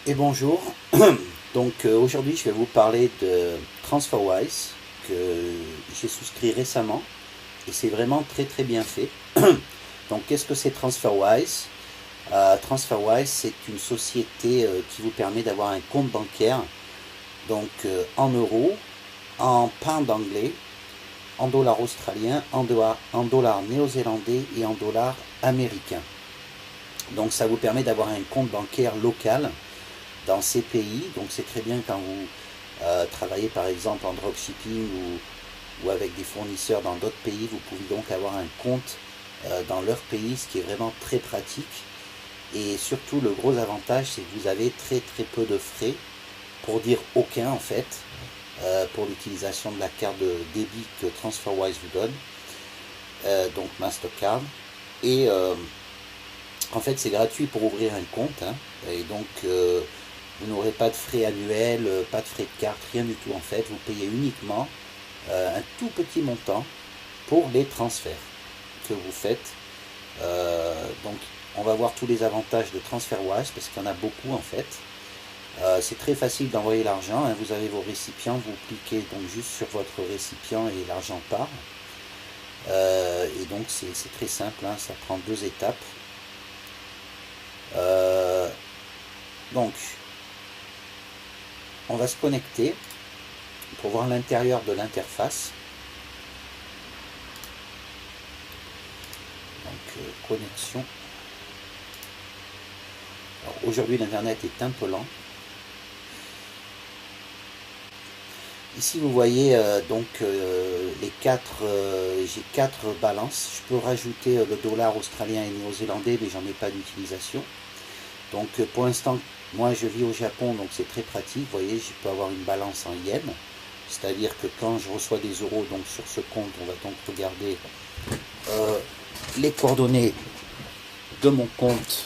Et bonjour. Donc aujourd'hui je vais vous parler de TransferWise que j'ai souscrit récemment et c'est vraiment très très bien fait. Donc qu'est-ce que c'est TransferWise? TransferWise, c'est une société qui vous permet d'avoir un compte bancaire donc en euros, en pound anglais, en dollars australiens, en dollars néo-zélandais et en dollars américains. Donc ça vous permet d'avoir un compte bancaire local dans ces pays. Donc c'est très bien quand vous travaillez par exemple en dropshipping ou avec des fournisseurs dans d'autres pays. Vous pouvez donc avoir un compte dans leur pays, ce qui est vraiment très pratique. Et surtout le gros avantage, c'est que vous avez très très peu de frais, pour dire aucun en fait, pour l'utilisation de la carte de débit que TransferWise vous donne, donc Mastercard. Et en fait c'est gratuit pour ouvrir un compte, hein, et donc vous n'aurez pas de frais annuels, pas de frais de carte, rien du tout en fait. Vous payez uniquement un tout petit montant pour les transferts que vous faites. Donc on va voir tous les avantages de TransferWise parce qu'il y en a beaucoup en fait. C'est très facile d'envoyer l'argent, hein. Vous avez vos récipients, vous cliquez donc juste sur votre récipient et l'argent part. Et donc c'est très simple, hein. Ça prend 2 étapes. Donc on va se connecter pour voir l'intérieur de l'interface. Donc connexion. Aujourd'hui l'internet est un peu lent. Ici vous voyez donc les j'ai 4 balances. Je peux rajouter le dollar australien et néo-zélandais, mais j'en ai pas d'utilisation. Donc pour l'instant, moi je vis au Japon, donc c'est très pratique. Vous voyez, je peux avoir une balance en yens. C'est-à-dire que quand je reçois des euros donc sur ce compte, on va donc regarder les coordonnées de mon compte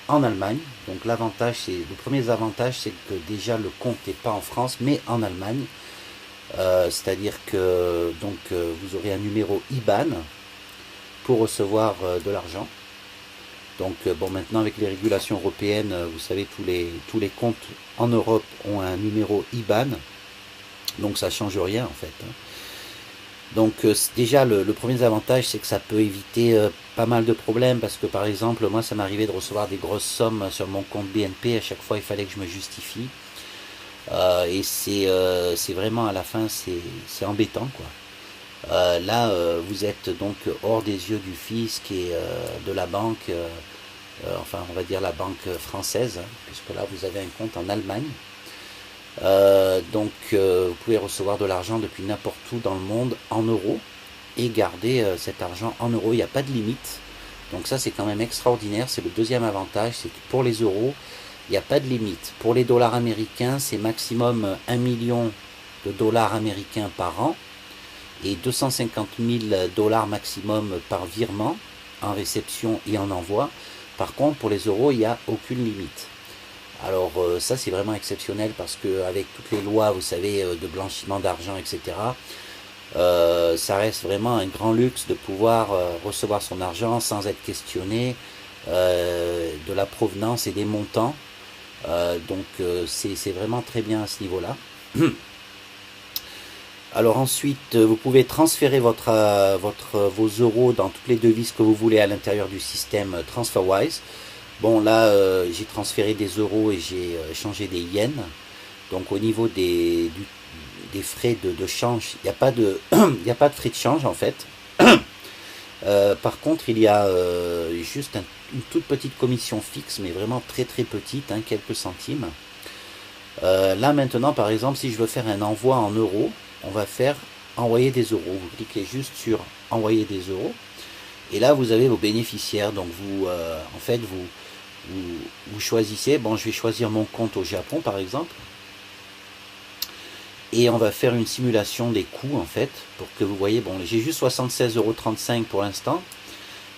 en Allemagne. Donc le premier avantage, c'est que déjà le compte n'est pas en France, mais en Allemagne. C'est-à-dire que donc vous aurez un numéro IBAN pour recevoir de l'argent. Donc bon, maintenant avec les régulations européennes, vous savez, tous les comptes en Europe ont un numéro IBAN, donc ça change rien en fait, hein. Donc déjà le premier avantage, c'est que ça peut éviter pas mal de problèmes, parce que par exemple moi ça m'arrivait de recevoir des grosses sommes sur mon compte BNP. À chaque fois il fallait que je me justifie, et c'est vraiment à la fin c'est embêtant quoi. Là vous êtes donc hors des yeux du fisc et de la banque, enfin on va dire la banque française, hein, puisque là vous avez un compte en Allemagne. Donc vous pouvez recevoir de l'argent depuis n'importe où dans le monde en euros et garder cet argent en euros. Il n'y a pas de limite. Donc ça c'est quand même extraordinaire. C'est le deuxième avantage, c'est que pour les euros, il n'y a pas de limite. Pour les dollars américains, c'est maximum 1 million de dollars américains par an et 250 000 dollars maximum par virement, en réception et en envoi. Par contre, pour les euros, il n'y a aucune limite. Alors ça c'est vraiment exceptionnel, parce que avec toutes les lois, vous savez, de blanchiment d'argent, etc., ça reste vraiment un grand luxe de pouvoir recevoir son argent sans être questionné de la provenance et des montants. Donc c'est vraiment très bien à ce niveau-là. Alors ensuite, vous pouvez transférer vos euros dans toutes les devises que vous voulez à l'intérieur du système TransferWise. Bon là j'ai transféré des euros et j'ai changé des yens. Donc au niveau des frais de change, il n'y a pas de il n'y a pas de frais de change en fait. Par contre il y a juste une toute petite commission fixe, mais vraiment très très petite, hein, quelques centimes. Là maintenant par exemple, si je veux faire un envoi en euros, on va faire envoyer des euros. Vous cliquez juste sur envoyer des euros et là vous avez vos bénéficiaires. Donc vous en fait vous choisissez. Bon, je vais choisir mon compte au Japon par exemple, et on va faire une simulation des coûts en fait, pour que vous voyez. Bon, j'ai juste 76,35 € pour l'instant,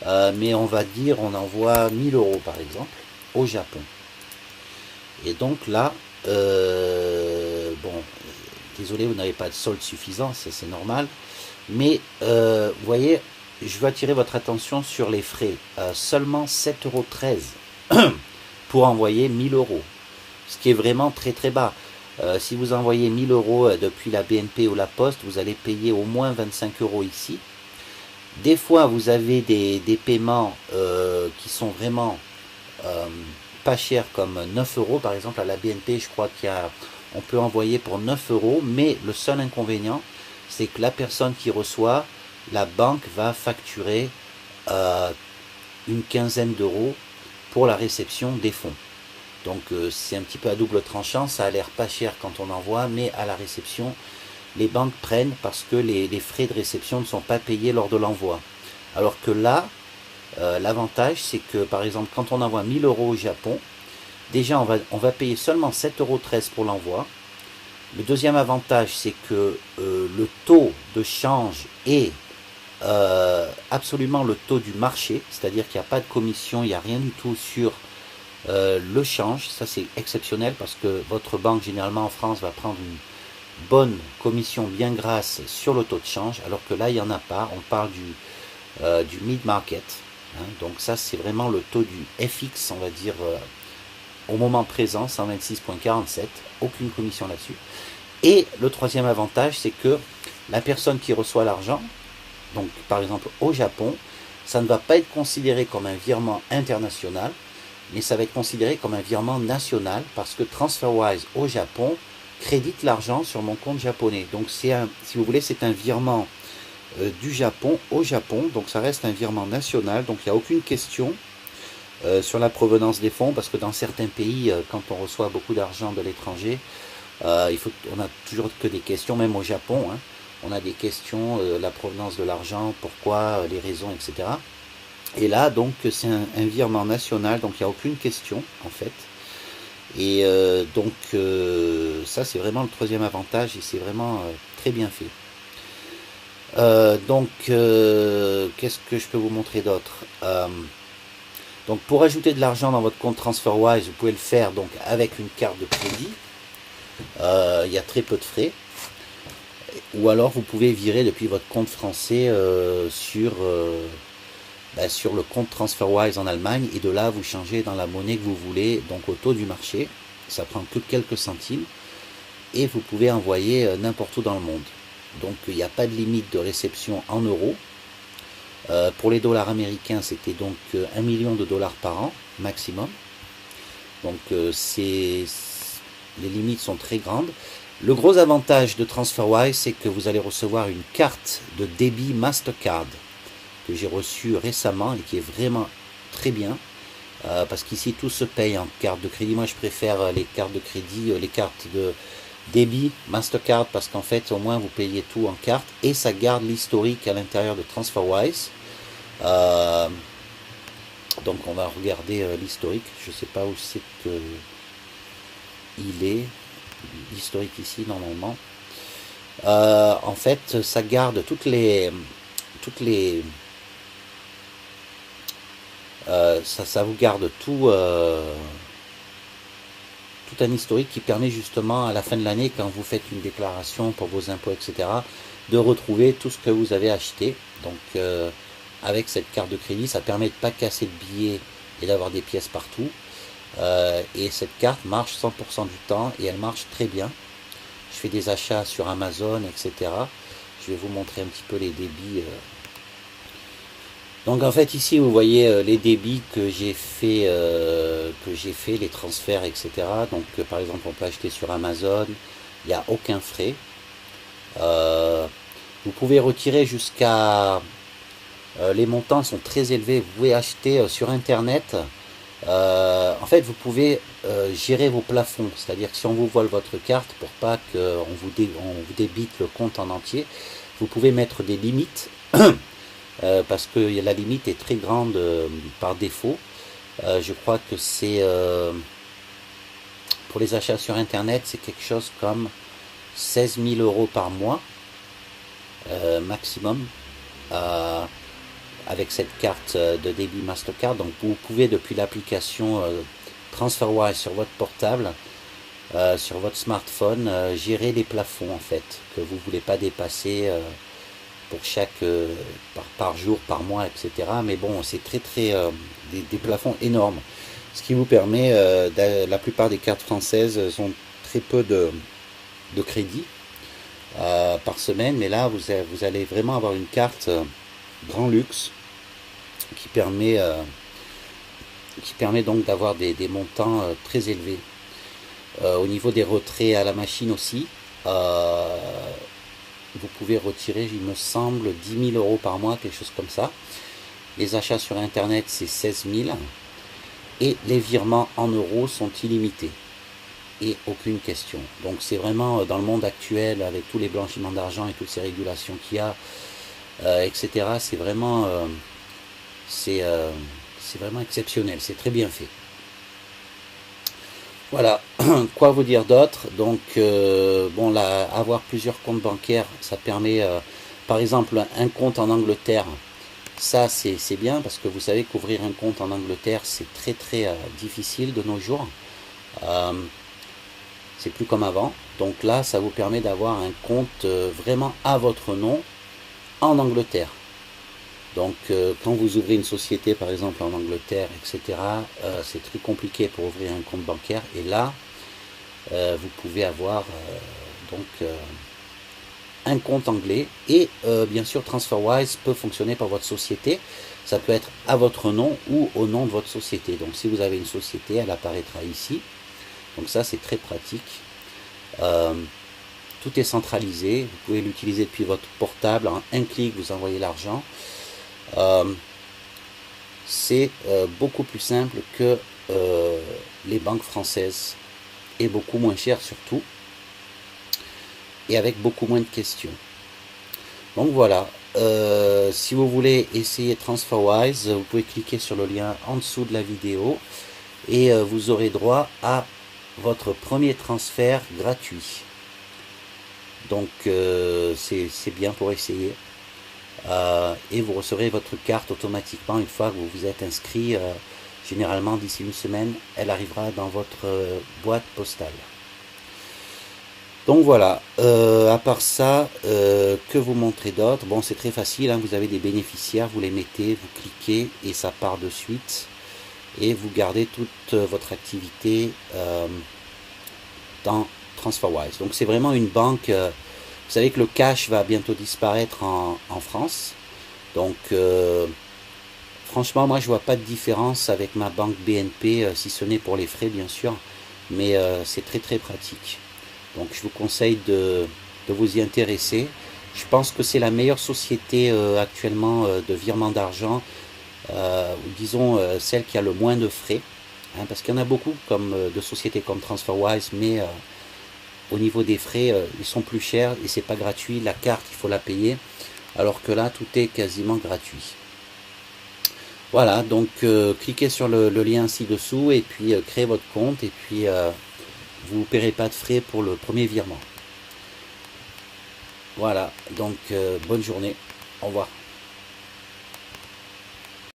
mais on va dire on envoie 1000 € par exemple au Japon. Et donc là bon, désolé, vous n'avez pas de solde suffisant, c'est normal, mais vous voyez, je veux attirer votre attention sur les frais. Seulement 7,13 € pour envoyer 1000 euros, ce qui est vraiment très très bas. Si vous envoyez 1000 euros depuis la BNP ou la Poste, vous allez payer au moins 25 euros ici. Des fois, vous avez des paiements qui sont vraiment pas chers, comme 9 euros. Par exemple, à la BNP, je crois on peut envoyer pour 9 euros, mais le seul inconvénient, c'est que la personne qui reçoit, la banque va facturer une quinzaine d'euros pour la réception des fonds. Donc c'est un petit peu à double tranchant, ça a l'air pas cher quand on envoie, mais à la réception, les banques prennent parce que les frais de réception ne sont pas payés lors de l'envoi. Alors que là, l'avantage, c'est que par exemple, quand on envoie 1000 euros au Japon, déjà on va payer seulement 7,13 euros pour l'envoi. Le deuxième avantage, c'est que le taux de change est absolument le taux du marché, c'est-à-dire qu'il n'y a pas de commission, il n'y a rien du tout sur le change. Ça, c'est exceptionnel parce que votre banque, généralement en France, va prendre une bonne commission bien grasse sur le taux de change, alors que là, il n'y en a pas. On parle du mid-market. Hein, donc ça, c'est vraiment le taux du FX, on va dire, au moment présent, 126,47. Aucune commission là-dessus. Et le troisième avantage, c'est que la personne qui reçoit l'argent, donc par exemple au Japon, ça ne va pas être considéré comme un virement international, mais ça va être considéré comme un virement national parce que TransferWise au Japon crédite l'argent sur mon compte japonais. Donc si vous voulez, c'est un virement du Japon au Japon, donc ça reste un virement national, donc il n'y a aucune question sur la provenance des fonds, parce que dans certains pays, quand on reçoit beaucoup d'argent de l'étranger, on a toujours que des questions, même au Japon, hein, on a des questions, la provenance de l'argent, pourquoi, les raisons, etc. Et là, donc, c'est un virement national, donc il n'y a aucune question, en fait. Et donc, ça, c'est vraiment le troisième avantage, et c'est vraiment très bien fait. Qu'est-ce que je peux vous montrer d'autre donc, pour ajouter de l'argent dans votre compte TransferWise, vous pouvez le faire donc avec une carte de crédit. Il y a très peu de frais. Ou alors, vous pouvez virer depuis votre compte français sur le compte TransferWise en Allemagne. Et de là, vous changez dans la monnaie que vous voulez, donc au taux du marché. Ça prend que quelques centimes. Et vous pouvez envoyer n'importe où dans le monde. Donc, il n'y a pas de limite de réception en euros. Pour les dollars américains, c'était donc 1 million de dollars par an, maximum. Donc les limites sont très grandes. Le gros avantage de TransferWise, c'est que vous allez recevoir une carte de débit Mastercard que j'ai reçue récemment et qui est vraiment très bien. Parce qu'ici, tout se paye en carte de crédit. Moi, je préfère les cartes de crédit, les cartes de débit Mastercard, parce qu'en fait, au moins, vous payez tout en carte et ça garde l'historique à l'intérieur de TransferWise. Donc on va regarder l'historique. Je ne sais pas où c'est que il est l'historique ici normalement. En fait, ça garde ça vous garde tout un historique qui permet justement à la fin de l'année, quand vous faites une déclaration pour vos impôts, etc., de retrouver tout ce que vous avez acheté. Donc avec cette carte de crédit, ça permet de ne pas casser de billets et d'avoir des pièces partout. Et cette carte marche 100% du temps et elle marche très bien. Je fais des achats sur Amazon, etc. Je vais vous montrer un petit peu les débits. Donc en fait ici vous voyez les débits que j'ai fait, les transferts, etc. Donc par exemple on peut acheter sur Amazon, il n'y a aucun frais. Vous pouvez retirer jusqu'à... les montants sont très élevés. Vous pouvez acheter sur internet. En fait vous pouvez gérer vos plafonds. C'est-à-dire que si on vous vole votre carte, pour pas qu'on vous débite le compte en entier, vous pouvez mettre des limites. Parce que la limite est très grande par défaut. Je crois que c'est pour les achats sur internet, c'est quelque chose comme 16 000 euros par mois maximum avec cette carte de débit Mastercard. Donc vous pouvez depuis l'application TransferWise sur votre portable, sur votre smartphone, gérer les plafonds en fait que vous ne voulez pas dépasser pour chaque par jour, par mois, etc. Mais bon, c'est très des plafonds énormes. Ce qui vous permet, la plupart des cartes françaises ont très peu de crédit par semaine, mais là vous allez vraiment avoir une carte grand luxe qui permet donc d'avoir des montants très élevés. Au niveau des retraits à la machine aussi, vous pouvez retirer, il me semble, 10 000 euros par mois, quelque chose comme ça. Les achats sur internet, c'est 16 000. Et les virements en euros sont illimités. Et aucune question. Donc c'est vraiment dans le monde actuel, avec tous les blanchiments d'argent et toutes ces régulations qu'il y a, etc. C'est vraiment, c'est vraiment exceptionnel. C'est très bien fait. Voilà. Quoi vous dire d'autre? Donc bon, là, avoir plusieurs comptes bancaires, ça permet, par exemple, un compte en Angleterre. Ça, c'est bien parce que vous savez qu'ouvrir un compte en Angleterre, c'est très très difficile de nos jours. C'est plus comme avant. Donc là, ça vous permet d'avoir un compte vraiment à votre nom en Angleterre. Donc quand vous ouvrez une société, par exemple en Angleterre, etc., c'est très compliqué pour ouvrir un compte bancaire. Et là, vous pouvez avoir un compte anglais et bien sûr TransferWise peut fonctionner par votre société. Ça peut être à votre nom ou au nom de votre société. Donc si vous avez une société, elle apparaîtra ici. Donc ça c'est très pratique. Tout est centralisé. Vous pouvez l'utiliser depuis votre portable. En un clic, vous envoyez l'argent. C'est beaucoup plus simple que les banques françaises et beaucoup moins cher surtout. Et avec beaucoup moins de questions. Donc voilà, si vous voulez essayer TransferWise, vous pouvez cliquer sur le lien en dessous de la vidéo et vous aurez droit à votre premier transfert gratuit. Donc c'est bien pour essayer. Et vous recevrez votre carte automatiquement une fois que vous vous êtes inscrit. Généralement d'ici une semaine, elle arrivera dans votre boîte postale. Donc voilà, à part ça, que vous montrer d'autre? Bon, c'est très facile, hein, vous avez des bénéficiaires, vous les mettez, vous cliquez et ça part de suite. Et vous gardez toute votre activité dans TransferWise. Donc c'est vraiment une banque, vous savez que le cash va bientôt disparaître en France. Donc franchement, moi je vois pas de différence avec ma banque BNP, si ce n'est pour les frais bien sûr. Mais c'est très très pratique. Donc je vous conseille de vous y intéresser. Je pense que c'est la meilleure société actuellement de virement d'argent, ou disons celle qui a le moins de frais. Hein, parce qu'il y en a beaucoup de sociétés comme TransferWise, mais au niveau des frais, ils sont plus chers et c'est pas gratuit. La carte, il faut la payer. Alors que là, tout est quasiment gratuit. Voilà, donc cliquez sur le lien ci-dessous et puis créez votre compte et puis vous ne paierez pas de frais pour le premier virement. Voilà, donc bonne journée, au revoir.